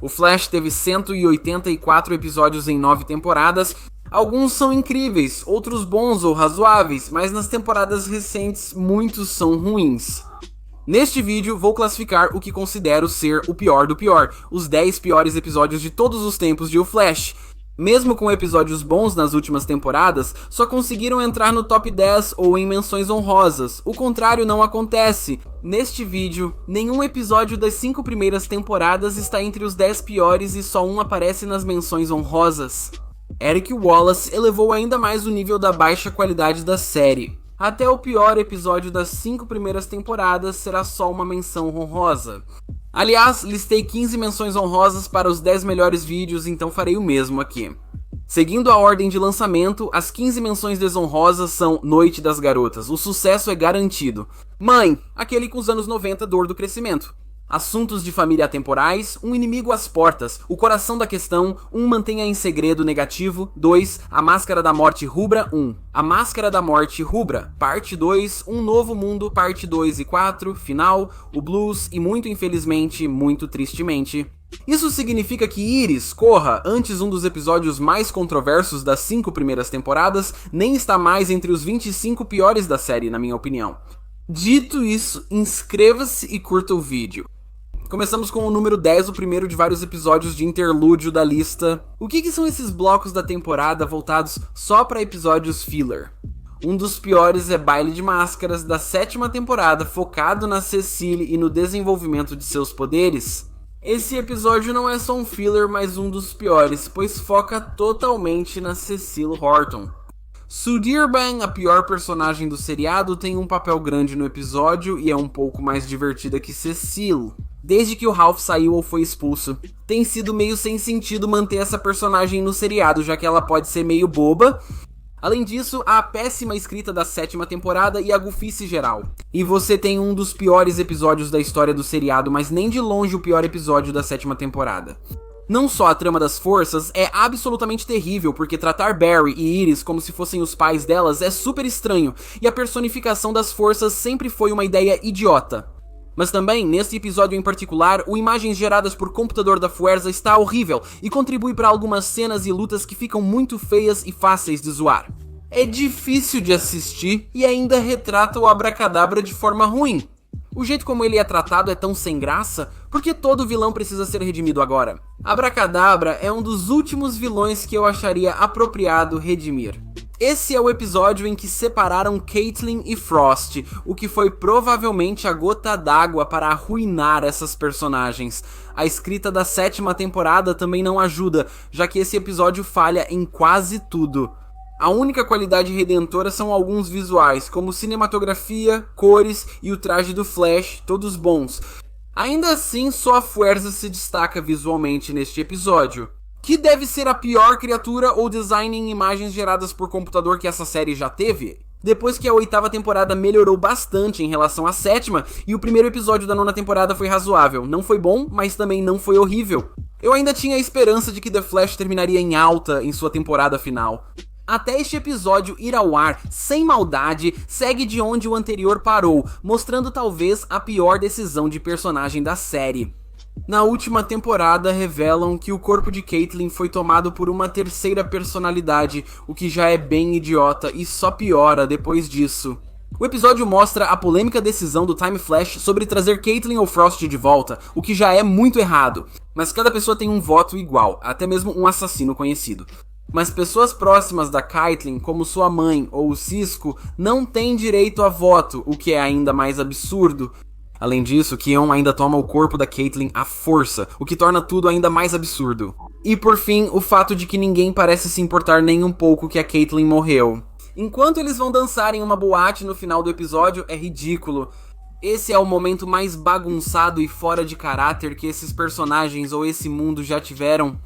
O Flash teve 184 episódios em 9 temporadas. Alguns são incríveis, outros bons ou razoáveis, mas nas temporadas recentes muitos são ruins. Neste vídeo vou classificar o que considero ser o pior do pior, os 10 piores episódios de todos os tempos de O Flash. Mesmo com episódios bons nas últimas temporadas, só conseguiram entrar no top 10 ou em menções honrosas. O contrário não acontece. Neste vídeo, nenhum episódio das 5 primeiras temporadas está entre os 10 piores e só um aparece nas menções honrosas. Eric Wallace elevou ainda mais o nível da baixa qualidade da série. Até o pior episódio das 5 primeiras temporadas será só uma menção honrosa. Aliás, listei 15 menções honrosas para os 10 melhores vídeos, então farei o mesmo aqui. Seguindo a ordem de lançamento, as 15 menções desonrosas são Noite das Garotas, o sucesso é garantido. Mãe, aquele com os anos 90 dor do crescimento. Assuntos de família atemporais, um inimigo às portas, o coração da questão, mantenha em segredo negativo, 2, a máscara da morte rubra, 1, a máscara da morte rubra, parte 2, um novo mundo, parte 2 e 4, final, o blues e muito infelizmente, muito tristemente. Isso significa que Iris, Corra, antes um dos episódios mais controversos das 5 primeiras temporadas, nem está mais entre os 25 piores da série, na minha opinião. Dito isso, inscreva-se e curta o vídeo. Começamos com o número 10, o primeiro de vários episódios de interlúdio da lista. O que são esses blocos da temporada voltados só para episódios filler? Um dos piores é Baile de Máscaras, da 7ª temporada, focado na Cecile e no desenvolvimento de seus poderes. Esse episódio não é só um filler, mas um dos piores, pois foca totalmente na Cecile Horton. Sudhir Bang, a pior personagem do seriado, tem um papel grande no episódio e é um pouco mais divertida que Cecile. Desde que o Ralph saiu ou foi expulso, tem sido meio sem sentido manter essa personagem no seriado, já que ela pode ser meio boba. Além disso, há a péssima escrita da 7ª temporada e a goofice geral. E você tem um dos piores episódios da história do seriado, mas nem de longe o pior episódio da 7ª temporada. Não só a trama das forças é absolutamente terrível, porque tratar Barry e Iris como se fossem os pais delas é super estranho, e a personificação das forças sempre foi uma ideia idiota. Mas também, nesse episódio em particular, o imagens geradas por computador da Fuerza está horrível e contribui para algumas cenas e lutas que ficam muito feias e fáceis de zoar. É difícil de assistir e ainda retrata o Abracadabra de forma ruim. O jeito como ele é tratado é tão sem graça, porque todo vilão precisa ser redimido agora. Abracadabra é um dos últimos vilões que eu acharia apropriado redimir. Esse é o episódio em que separaram Caitlin e Frost, o que foi provavelmente a gota d'água para arruinar essas personagens. A escrita da 7ª temporada também não ajuda, já que esse episódio falha em quase tudo. A única qualidade redentora são alguns visuais, como cinematografia, cores e o traje do Flash, todos bons. Ainda assim, só a Fuerza se destaca visualmente neste episódio. Que deve ser a pior criatura ou design em imagens geradas por computador que essa série já teve? Depois que a 8ª temporada melhorou bastante em relação à 7ª, e o primeiro episódio da 9ª temporada foi razoável. Não foi bom, mas também não foi horrível. Eu ainda tinha a esperança de que The Flash terminaria em alta em sua temporada final. Até este episódio ir ao ar, sem maldade, segue de onde o anterior parou, mostrando talvez a pior decisão de personagem da série. Na última temporada revelam que o corpo de Caitlin foi tomado por uma terceira personalidade, o que já é bem idiota e só piora depois disso. O episódio mostra a polêmica decisão do Time Flash sobre trazer Caitlin ou Frost de volta, o que já é muito errado, mas cada pessoa tem um voto igual, até mesmo um assassino conhecido. Mas pessoas próximas da Caitlin, como sua mãe ou o Cisco, não têm direito a voto, o que é ainda mais absurdo. Além disso, Keon ainda toma o corpo da Caitlin à força, o que torna tudo ainda mais absurdo. E por fim, o fato de que ninguém parece se importar nem um pouco que a Caitlin morreu. Enquanto eles vão dançar em uma boate no final do episódio, é ridículo. Esse é o momento mais bagunçado e fora de caráter que esses personagens ou esse mundo já tiveram.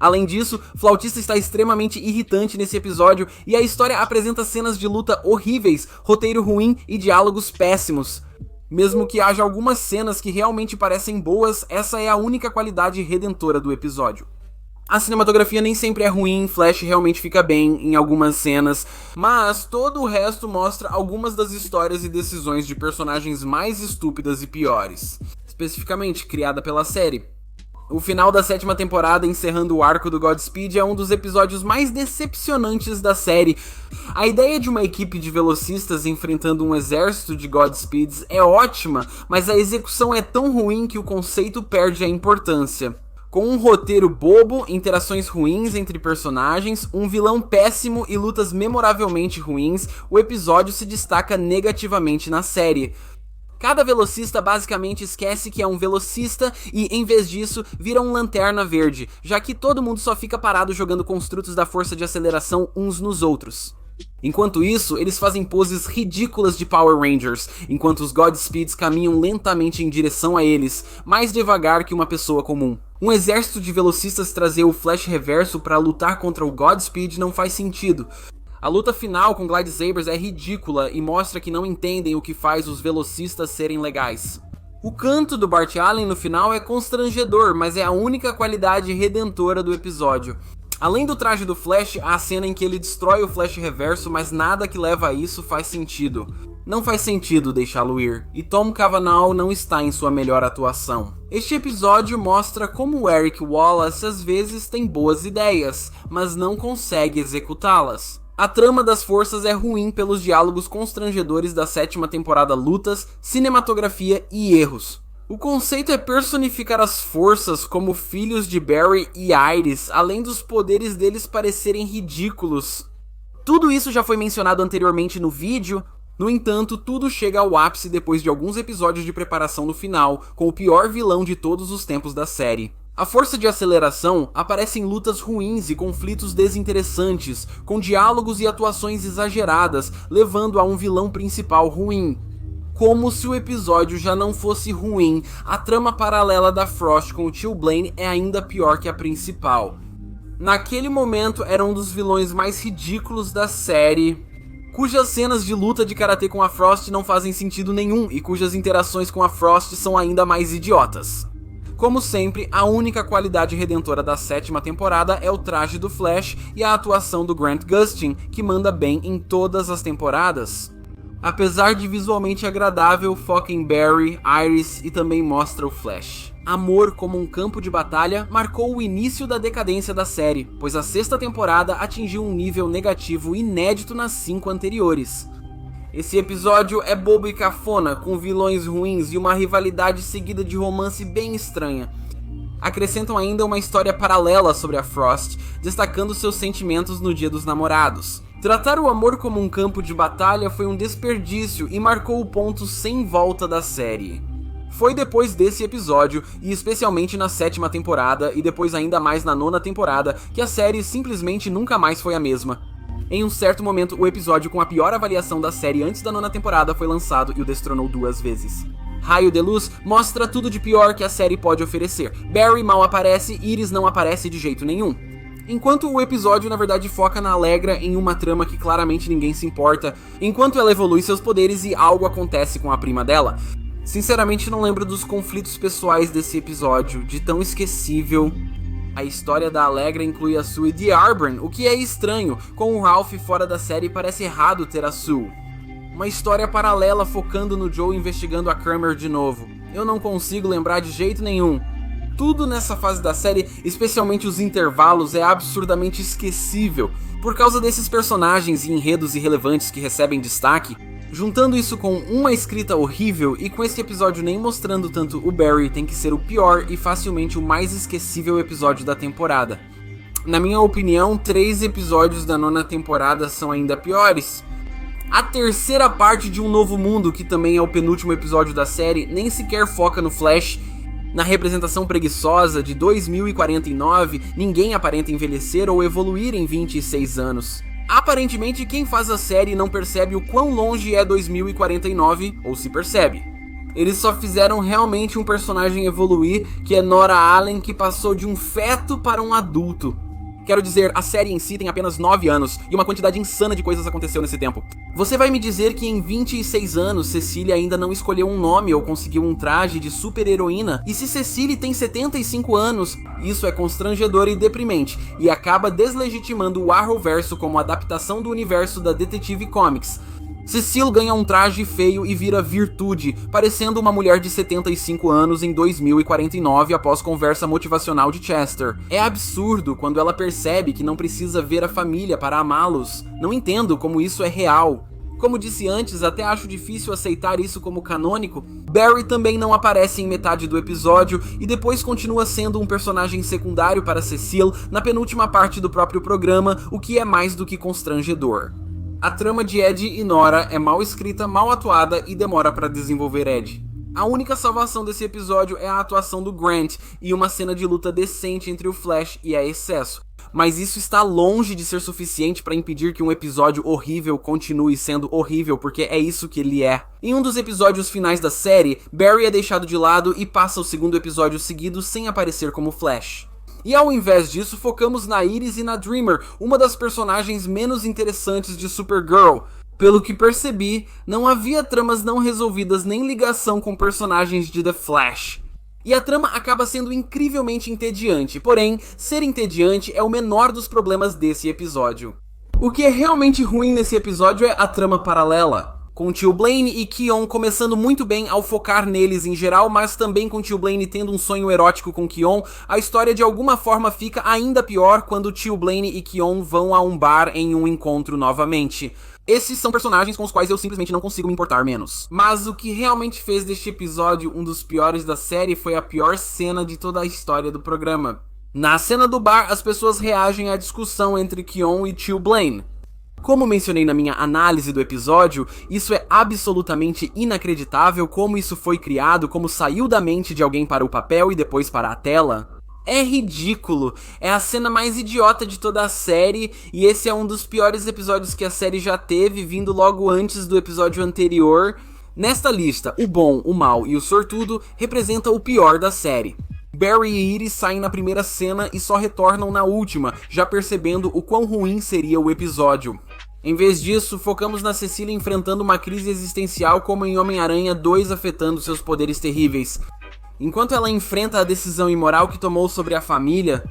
Além disso, Flautista está extremamente irritante nesse episódio e a história apresenta cenas de luta horríveis, roteiro ruim e diálogos péssimos. Mesmo que haja algumas cenas que realmente parecem boas, essa é a única qualidade redentora do episódio. A cinematografia nem sempre é ruim, Flash realmente fica bem em algumas cenas, mas todo o resto mostra algumas das histórias e decisões de personagens mais estúpidas e piores, especificamente criada pela série. O final da 7ª temporada, encerrando o arco do Godspeed, é um dos episódios mais decepcionantes da série. A ideia de uma equipe de velocistas enfrentando um exército de Godspeeds é ótima, mas a execução é tão ruim que o conceito perde a importância. Com um roteiro bobo, interações ruins entre personagens, um vilão péssimo e lutas memoravelmente ruins, o episódio se destaca negativamente na série. Cada velocista basicamente esquece que é um velocista e, em vez disso, vira um lanterna verde, já que todo mundo só fica parado jogando construtos da força de aceleração uns nos outros. Enquanto isso, eles fazem poses ridículas de Power Rangers, enquanto os Godspeeds caminham lentamente em direção a eles, mais devagar que uma pessoa comum. Um exército de velocistas trazer o Flash reverso para lutar contra o Godspeed não faz sentido. A luta final com Glide Sabers é ridícula e mostra que não entendem o que faz os velocistas serem legais. O canto do Bart Allen no final é constrangedor, mas é a única qualidade redentora do episódio. Além do traje do Flash, há a cena em que ele destrói o Flash reverso, mas nada que leva a isso faz sentido. Não faz sentido deixá-lo ir, e Tom Cavanaugh não está em sua melhor atuação. Este episódio mostra como o Eric Wallace às vezes tem boas ideias, mas não consegue executá-las. A trama das forças é ruim pelos diálogos constrangedores da 7ª temporada, lutas, cinematografia e erros. O conceito é personificar as forças como filhos de Barry e Iris, além dos poderes deles parecerem ridículos. Tudo isso já foi mencionado anteriormente no vídeo, no entanto, tudo chega ao ápice depois de alguns episódios de preparação no final, com o pior vilão de todos os tempos da série. A força de aceleração aparece em lutas ruins e conflitos desinteressantes, com diálogos e atuações exageradas, levando a um vilão principal ruim. Como se o episódio já não fosse ruim, a trama paralela da Frost com o tio Blaine é ainda pior que a principal. Naquele momento era um dos vilões mais ridículos da série, cujas cenas de luta de karatê com a Frost não fazem sentido nenhum e cujas interações com a Frost são ainda mais idiotas. Como sempre, a única qualidade redentora da 7ª temporada é o traje do Flash e a atuação do Grant Gustin, que manda bem em todas as temporadas. Apesar de visualmente agradável, foca em Barry, Iris e também mostra o Flash. Amor como um campo de batalha marcou o início da decadência da série, pois a 6ª temporada atingiu um nível negativo inédito nas 5 anteriores. Esse episódio é bobo e cafona, com vilões ruins e uma rivalidade seguida de romance bem estranha. Acrescentam ainda uma história paralela sobre a Frost, destacando seus sentimentos no Dia dos Namorados. Tratar o amor como um campo de batalha foi um desperdício e marcou o ponto sem volta da série. Foi depois desse episódio, e especialmente na 7ª temporada, e depois ainda mais na 9ª temporada, que a série simplesmente nunca mais foi a mesma. Em um certo momento, o episódio com a pior avaliação da série antes da 9ª temporada foi lançado e o destronou 2 vezes. Raio de Luz mostra tudo de pior que a série pode oferecer. Barry mal aparece, Iris não aparece de jeito nenhum. Enquanto o episódio na verdade foca na Allegra em uma trama que claramente ninguém se importa, enquanto ela evolui seus poderes e algo acontece com a prima dela. Sinceramente não lembro dos conflitos pessoais desse episódio, de tão esquecível. A história da Allegra inclui a Sue e The Arbor, o que é estranho, com o Ralph fora da série parece errado ter a Sue. Uma história paralela focando no Joe investigando a Kramer de novo. Eu não consigo lembrar de jeito nenhum. Tudo nessa fase da série, especialmente os intervalos, é absurdamente esquecível. Por causa desses personagens e enredos irrelevantes que recebem destaque, juntando isso com uma escrita horrível e com esse episódio nem mostrando tanto o Barry, tem que ser o pior e facilmente o mais esquecível episódio da temporada. Na minha opinião, 3 episódios da 9ª temporada são ainda piores. A terceira parte de Um Novo Mundo, que também é o penúltimo episódio da série, nem sequer foca no Flash. Na representação preguiçosa de 2049, ninguém aparenta envelhecer ou evoluir em 26 anos. Aparentemente, quem faz a série não percebe o quão longe é 2049, ou se percebe. Eles só fizeram realmente um personagem evoluir, que é Nora Allen, que passou de um feto para um adulto. Quero dizer, a série em si tem apenas 9 anos, e uma quantidade insana de coisas aconteceu nesse tempo. Você vai me dizer que em 26 anos, Cecily ainda não escolheu um nome ou conseguiu um traje de super-heroína? E se Cecily tem 75 anos, isso é constrangedor e deprimente, e acaba deslegitimando o Arrowverso como adaptação do universo da Detective Comics. Cecile ganha um traje feio e vira virtude, parecendo uma mulher de 75 anos em 2049 após conversa motivacional de Chester. É absurdo quando ela percebe que não precisa ver a família para amá-los. Não entendo como isso é real. Como disse antes, até acho difícil aceitar isso como canônico. Barry também não aparece em metade do episódio e depois continua sendo um personagem secundário para Cecile na penúltima parte do próprio programa, o que é mais do que constrangedor. A trama de Ed e Nora é mal escrita, mal atuada e demora para desenvolver Ed. A única salvação desse episódio é a atuação do Grant e uma cena de luta decente entre o Flash e a Excesso. Mas isso está longe de ser suficiente para impedir que um episódio horrível continue sendo horrível, porque é isso que ele é. Em um dos episódios finais da série, Barry é deixado de lado e passa o segundo episódio seguido sem aparecer como Flash. E ao invés disso, focamos na Iris e na Dreamer, uma das personagens menos interessantes de Supergirl. Pelo que percebi, não havia tramas não resolvidas nem ligação com personagens de The Flash. E a trama acaba sendo incrivelmente entediante, porém, ser entediante é o menor dos problemas desse episódio. O que é realmente ruim nesse episódio é a trama paralela, com Tio Blaine e Keon começando muito bem ao focar neles em geral, mas também com Tio Blaine tendo um sonho erótico com Keon, a história de alguma forma fica ainda pior quando Tio Blaine e Keon vão a um bar em um encontro novamente. Esses são personagens com os quais eu simplesmente não consigo me importar menos. Mas o que realmente fez deste episódio um dos piores da série foi a pior cena de toda a história do programa. Na cena do bar, as pessoas reagem à discussão entre Keon e Tio Blaine. Como mencionei na minha análise do episódio, isso é absolutamente inacreditável como isso foi criado, como saiu da mente de alguém para o papel e depois para a tela. É ridículo, é a cena mais idiota de toda a série e esse é um dos piores episódios que a série já teve, vindo logo antes do episódio anterior. Nesta lista, o bom, o mal e o sortudo representam o pior da série. Barry e Iris saem na primeira cena e só retornam na última, já percebendo o quão ruim seria o episódio. Em vez disso, focamos na Cecile enfrentando uma crise existencial como em Homem-Aranha 2 afetando seus poderes terríveis. Enquanto ela enfrenta a decisão imoral que tomou sobre a família,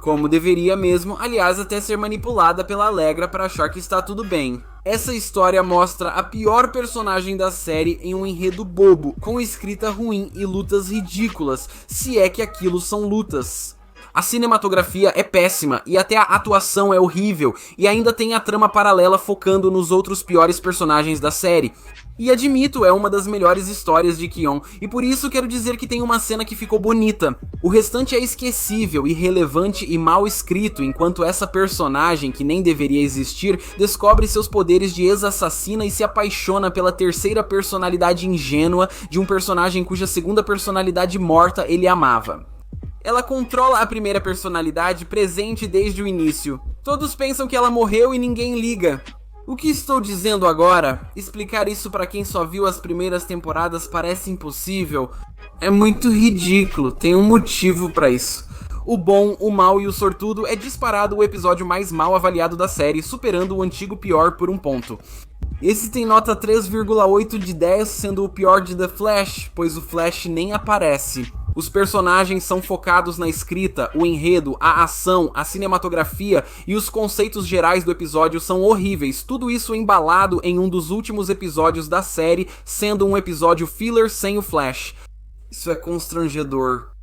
como deveria mesmo, aliás até ser manipulada pela Allegra para achar que está tudo bem. Essa história mostra a pior personagem da série em um enredo bobo, com escrita ruim e lutas ridículas, se é que aquilo são lutas. A cinematografia é péssima e até a atuação é horrível, e ainda tem a trama paralela focando nos outros piores personagens da série. E admito, é uma das melhores histórias de Keon, e por isso quero dizer que tem uma cena que ficou bonita. O restante é esquecível, irrelevante e mal escrito, enquanto essa personagem, que nem deveria existir, descobre seus poderes de ex-assassina e se apaixona pela terceira personalidade ingênua de um personagem cuja segunda personalidade morta ele amava. Ela controla a primeira personalidade presente desde o início. Todos pensam que ela morreu e ninguém liga. O que estou dizendo agora? Explicar isso para quem só viu as primeiras temporadas parece impossível. É muito ridículo, tem um motivo para isso. O bom, o mal e o sortudo é disparado o episódio mais mal avaliado da série, superando o antigo pior por um ponto. Esse tem nota 3,8 de 10, sendo o pior de The Flash, pois o Flash nem aparece. Os personagens são focados na escrita, o enredo, a ação, a cinematografia e os conceitos gerais do episódio são horríveis, tudo isso embalado em um dos últimos episódios da série, sendo um episódio filler sem o Flash. Isso é constrangedor.